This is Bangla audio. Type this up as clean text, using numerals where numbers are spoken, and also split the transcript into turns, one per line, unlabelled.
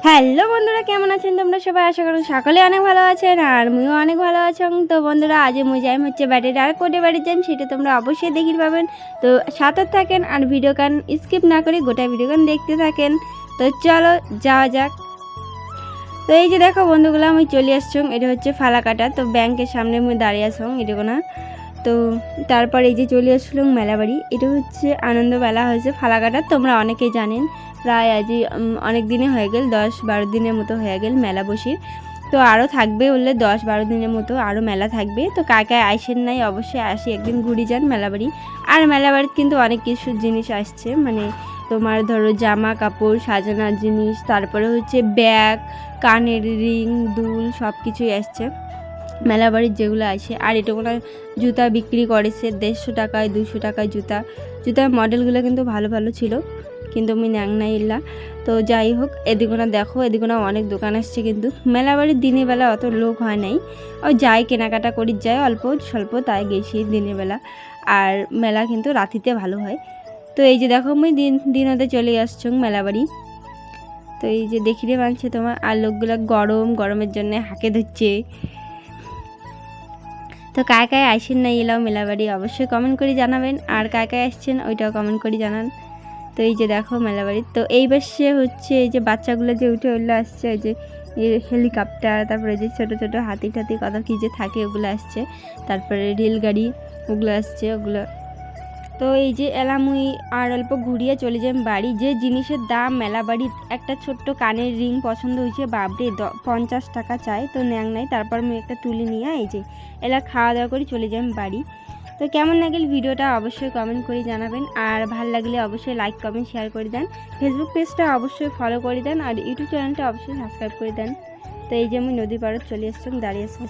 হ্যালো বন্ধুরা, কেমন আছেন তোমরা সবাই? আশা করুন সকলে অনেক ভালো আছেন আর আমিও অনেক ভালো আছেন। তো বন্ধুরা, আজ মুই যাইম হচ্ছে বাড়ির আর কোটে বাড়ি যাইম, সেটা তোমরা অবশ্যই দেখি পাবেন। তো সাথে থাকেন আর ভিডিও গান স্কিপ না করে গোটা ভিডিও গান দেখতে থাকেন। তো চলো যাওয়া যাক। তো এই যে দেখো বন্ধুগুলো, আমি চলে আসছম, এটা হচ্ছে ফালাকাটা। তো ব্যাংকের সামনে আমি দাঁড়িয়ে আসম এটুকু না। তো তারপর এই যে চলে আসলাম মেলাবাড়ি। এটা হচ্ছে আনন্দ মেলা হয়েছে ফালাকাটা, তোমরা অনেকেই জানেন। প্রায় আজই অনেক দিনে হয়ে গেল, 10-12 দিনের মতো হয়ে গেল মেলা বসির। তো আরও থাকবে বললে 10-12 দিনের মতো আরও মেলা থাকবে। তো কাকায় আইসেন নাই, অবশ্যই আসি একদিন ঘুরে যান মেলাবাড়ি। আর মেলাবাড়িতে কিন্তু অনেক কিছু জিনিস আসছে, মানে তোমার ধরো জামা কাপড় সাজানোর জিনিস, তারপরে হচ্ছে ব্যাগ, কানের রিং, দুল সব কিছুই আসছে মেলাবাড়ির যেগুলো আসে। আর এটুকুনা জুতা বিক্রি করেছে 150 টাকায় 200 টাকায় জুতার মডেলগুলো কিন্তু ভালো ভালো ছিল, কিন্তু আমি ন্যাং নাই ইল্লা। তো যাই হোক, এদিকোনা দেখো, এদিকোনা অনেক দোকান আসছে, কিন্তু মেলাবাড়ির দিনের বেলা অত লোক হয় নাই। ওই যাই কেনাকাটা করি যায় অল্প স্বল্প, তাই গেছি দিনের বেলা। আর মেলা কিন্তু রাতিতে ভালো হয়। তো এই যে দেখো, আমি দিনতে চলে আসছ মেলাবাড়ি। তো এই যে দেখিলে মানছে তোমার, আর লোকগুলো গরমের জন্য হাঁকে ধরছে। তো কায় কায় আসেন না এলাও মেলাবাড়ি অবশ্যই কমেন্ট করে জানাবেন, আর কায় কায় আসছেন ওইটাও কমেন্ট করে জানান। তো এই যে দেখো মেলাবাড়ি, তো এই পাশে হচ্ছে এই যে বাচ্চাগুলো যে উঠে উঠলে আসছে, ওই যে হেলিকপ্টার, তারপরে যে ছোট ছোট হাতি টাতি কত কী যে থাকে ওগুলো আসছে, তারপরে রেলগাড়ি ওগুলো আসছে ওগুলো। তো এই যে এলামুই আর অল্প ঘুরিয়ে চলে যাই বাড়ি। যে জিনিসের দাম মেলা বাড়ির, একটা ছোট্ট কানের রিং পছন্দ হয়েছে, বাবরে 50 টাকা চাই, তো ন্যাং নাই। তারপর আমি একটা তুলে নিয়ে এই যে এলা খাওয়া দাওয়া করে চলে যাই বাড়ি। তো কেমন লাগলে ভিডিওটা অবশ্যই কমেন্ট করে জানাবেন, আর ভালো লাগলে অবশ্যই লাইক কমেন্ট শেয়ার করে দেন। ফেসবুক পেজটা অবশ্যই ফলো করে দেন, আর ইউটিউব চ্যানেলটা অবশ্যই সাবস্ক্রাইব করে দেন। তো এই যে আমি নদী পাড়ে চলে এসেছি, দাঁড়িয়ে আসছি।